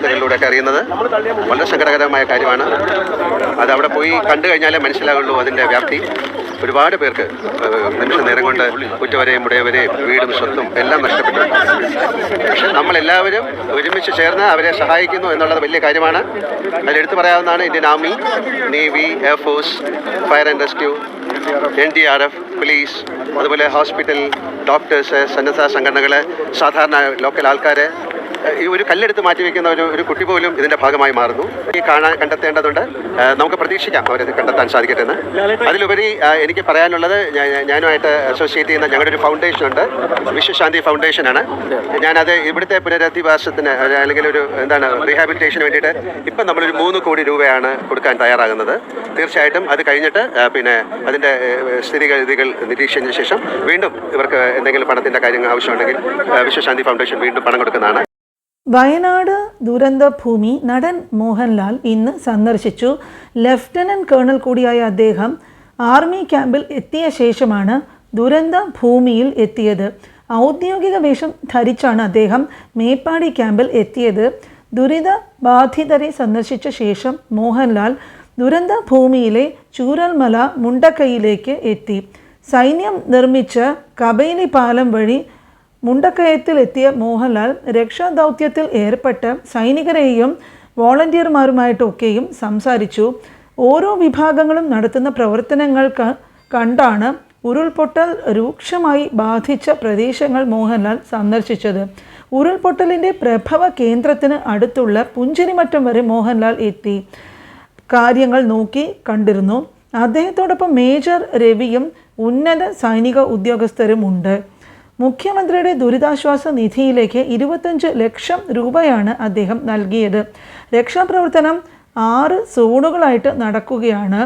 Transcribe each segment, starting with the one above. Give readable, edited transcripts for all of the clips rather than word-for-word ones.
വാർത്തകളിലൂടെയൊക്കെ അറിയുന്നത്. വളരെ സങ്കടകരമായ കാര്യമാണ്. അത് അവിടെ പോയി കണ്ടു കഴിഞ്ഞാലേ മനസ്സിലാവുള്ളൂ അതിൻ്റെ വ്യാപ്തി. ഒരുപാട് പേർക്ക് നിമിഷ നേരം കൊണ്ട് ഉറ്റവരെയും ഉടയവരെയും വീടും സ്വത്തും എല്ലാം നഷ്ടപ്പെട്ടു. പക്ഷെ നമ്മളെല്ലാവരും ഒരുമിച്ച് ചേർന്ന് അവരെ സഹായിക്കുന്നു എന്നുള്ളത് വലിയ കാര്യമാണ്. അതിലെടുത്ത് പറയാവുന്നതാണ് Indian army, navy, air force, fire and rescue, NDRF, police, അതുപോലെ ഹോസ്പിറ്റൽ, ഡോക്ടേഴ്സ്, സന്നദ്ധ സംഘടനകൾ, സാധാരണ ലോക്കൽ ആൾക്കാർ. ഈ ഒരു കല്ലെടുത്ത് മാറ്റിവെക്കുന്ന ഒരു കുട്ടി പോലും ഇതിൻ്റെ ഭാഗമായി മാറുന്നു. ഈ കണ്ടെത്തേണ്ടതുണ്ട്. നമുക്ക് പ്രതീക്ഷിക്കാം അവരത് കണ്ടെത്താൻ സാധിക്കട്ടെ എന്ന്. അതിലുപരി എനിക്ക് പറയാനുള്ളത്, ഞാനുമായിട്ട് അസോസിയേറ്റ് ചെയ്യുന്ന ഞങ്ങളുടെ ഒരു ഫൗണ്ടേഷൻ ഉണ്ട്, വിശ്വശാന്തി ഫൗണ്ടേഷനാണ്. ഞാനത് ഇവിടുത്തെ പുനരധിവാസത്തിന് അല്ലെങ്കിൽ റീഹാബിലിറ്റേഷന് വേണ്ടിയിട്ട് ഇപ്പം നമ്മളൊരു 3 കോടി രൂപയാണ് കൊടുക്കാൻ തയ്യാറാകുന്നത്. തീർച്ചയായിട്ടും അത് കഴിഞ്ഞിട്ട് പിന്നെ അതിൻ്റെ സ്ഥിതിഗതികൾ നിരീക്ഷിച്ചതിന് ശേഷം വീണ്ടും ഇവർക്ക് എന്തെങ്കിലും പണത്തിൻ്റെ കാര്യങ്ങൾ ആവശ്യമുണ്ടെങ്കിൽ വിശ്വശാന്തി ഫൗണ്ടേഷൻ വീണ്ടും പണം കൊടുക്കുന്നതാണ്. വയനാട് ദുരന്ത ഭൂമി നടൻ മോഹൻലാൽ ഇന്ന് സന്ദർശിച്ചു. ലഫ്റ്റനന്റ് കേണൽ കൂടിയായ അദ്ദേഹം ആർമി ക്യാമ്പിൽ എത്തിയ ശേഷമാണ് ദുരന്ത ഭൂമിയിൽ എത്തിയത്. ഔദ്യോഗിക വേഷം ധരിച്ചാണ് അദ്ദേഹം മേപ്പാടി ക്യാമ്പിൽ എത്തിയത്. ദുരിത ബാധിതരെ സന്ദർശിച്ച ശേഷം മോഹൻലാൽ ദുരന്ത ഭൂമിയിലെ ചൂരൽമല മുണ്ടക്കൈയിലേക്ക് എത്തി. സൈന്യം നിർമ്മിച്ച കബൈലി പാലം വഴി മുണ്ടക്കയത്തിലെത്തിയ മോഹൻലാൽ രക്ഷാദൗത്യത്തിൽ ഏർപ്പെട്ട സൈനികരെയും വോളണ്ടിയർമാരുമായിട്ടൊക്കെയും സംസാരിച്ചു. ഓരോ വിഭാഗങ്ങളും നടത്തുന്ന പ്രവർത്തനങ്ങൾ കണ്ടാണ് ഉരുൾപൊട്ടൽ രൂക്ഷമായി ബാധിച്ച പ്രദേശങ്ങൾ മോഹൻലാൽ സന്ദർശിച്ചത്. ഉരുൾപൊട്ടലിൻ്റെ പ്രഭവ കേന്ദ്രത്തിന് അടുത്തുള്ള പുഞ്ചിരിമറ്റം വരെ മോഹൻലാൽ എത്തി കാര്യങ്ങൾ നോക്കി കണ്ടിരുന്നു. അദ്ദേഹത്തോടൊപ്പം മേജർ രവിയും ഉന്നത സൈനിക ഉദ്യോഗസ്ഥരുമുണ്ട്. മുഖ്യമന്ത്രിയുടെ ദുരിതാശ്വാസ നിധിയിലേക്ക് 25 ലക്ഷം രൂപയാണ് അദ്ദേഹം നൽകിയത്. രക്ഷാപ്രവർത്തനം 6 സോണുകളായിട്ട് നടക്കുകയാണ്.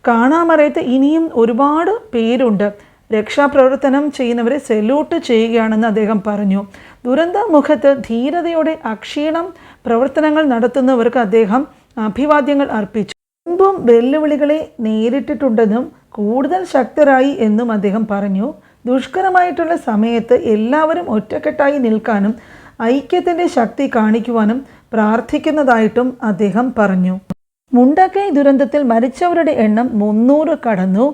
കാണാമറയത്ത് ഇനിയും ഒരുപാട് പേരുണ്ട്. രക്ഷാപ്രവർത്തനം ചെയ്യുന്നവരെ സെല്യൂട്ട് ചെയ്യുകയാണെന്ന് അദ്ദേഹം പറഞ്ഞു. ദുരന്ത മുഖത്ത് ധീരതയോടെ അക്ഷീണം പ്രവർത്തനങ്ങൾ നടത്തുന്നവർക്ക് അദ്ദേഹം അഭിവാദ്യങ്ങൾ അർപ്പിച്ചു. മുമ്പും വെല്ലുവിളികളെ നേരിട്ടിട്ടുണ്ടെന്നും കൂടുതൽ ശക്തരായി എന്നും അദ്ദേഹം പറഞ്ഞു. ദുഷ്കരമായിട്ടുള്ള സമയത്ത് എല്ലാവരും ഒറ്റക്കെട്ടായി നിൽക്കാനും ഐക്യത്തിൻ്റെ ശക്തി കാണിക്കുവാനും പ്രാർത്ഥിക്കുന്നതായിട്ടും അദ്ദേഹം പറഞ്ഞു. മുണ്ടക്കൈ ദുരന്തത്തിൽ മരിച്ചവരുടെ എണ്ണം 300 കടന്നു.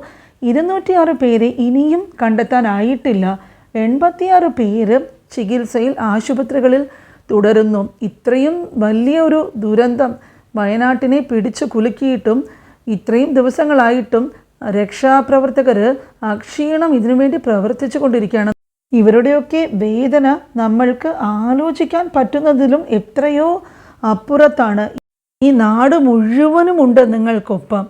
206 പേരെ ഇനിയും കണ്ടെത്താനായിട്ടില്ല. 86 പേര് ചികിത്സയിൽ ആശുപത്രികളിൽ തുടരുന്നു. ഇത്രയും വലിയൊരു ദുരന്തം വയനാട്ടിനെ പിടിച്ചു കുലുക്കിയിട്ടും ഇത്രയും ദിവസങ്ങളായിട്ടും രക്ഷാപ്രവർത്തകർ അക്ഷീണം ഇതിനുവേണ്ടി പ്രവർത്തിച്ചു കൊണ്ടിരിക്കുകയാണ്. ഇവരുടെയൊക്കെ വേദന നമ്മൾക്ക് ആലോചിക്കാൻ പറ്റുന്നതിലും എത്രയോ അപ്പുറത്താണ്. ഈ നാട് മുഴുവനുമുണ്ട് നിങ്ങൾക്കൊപ്പം.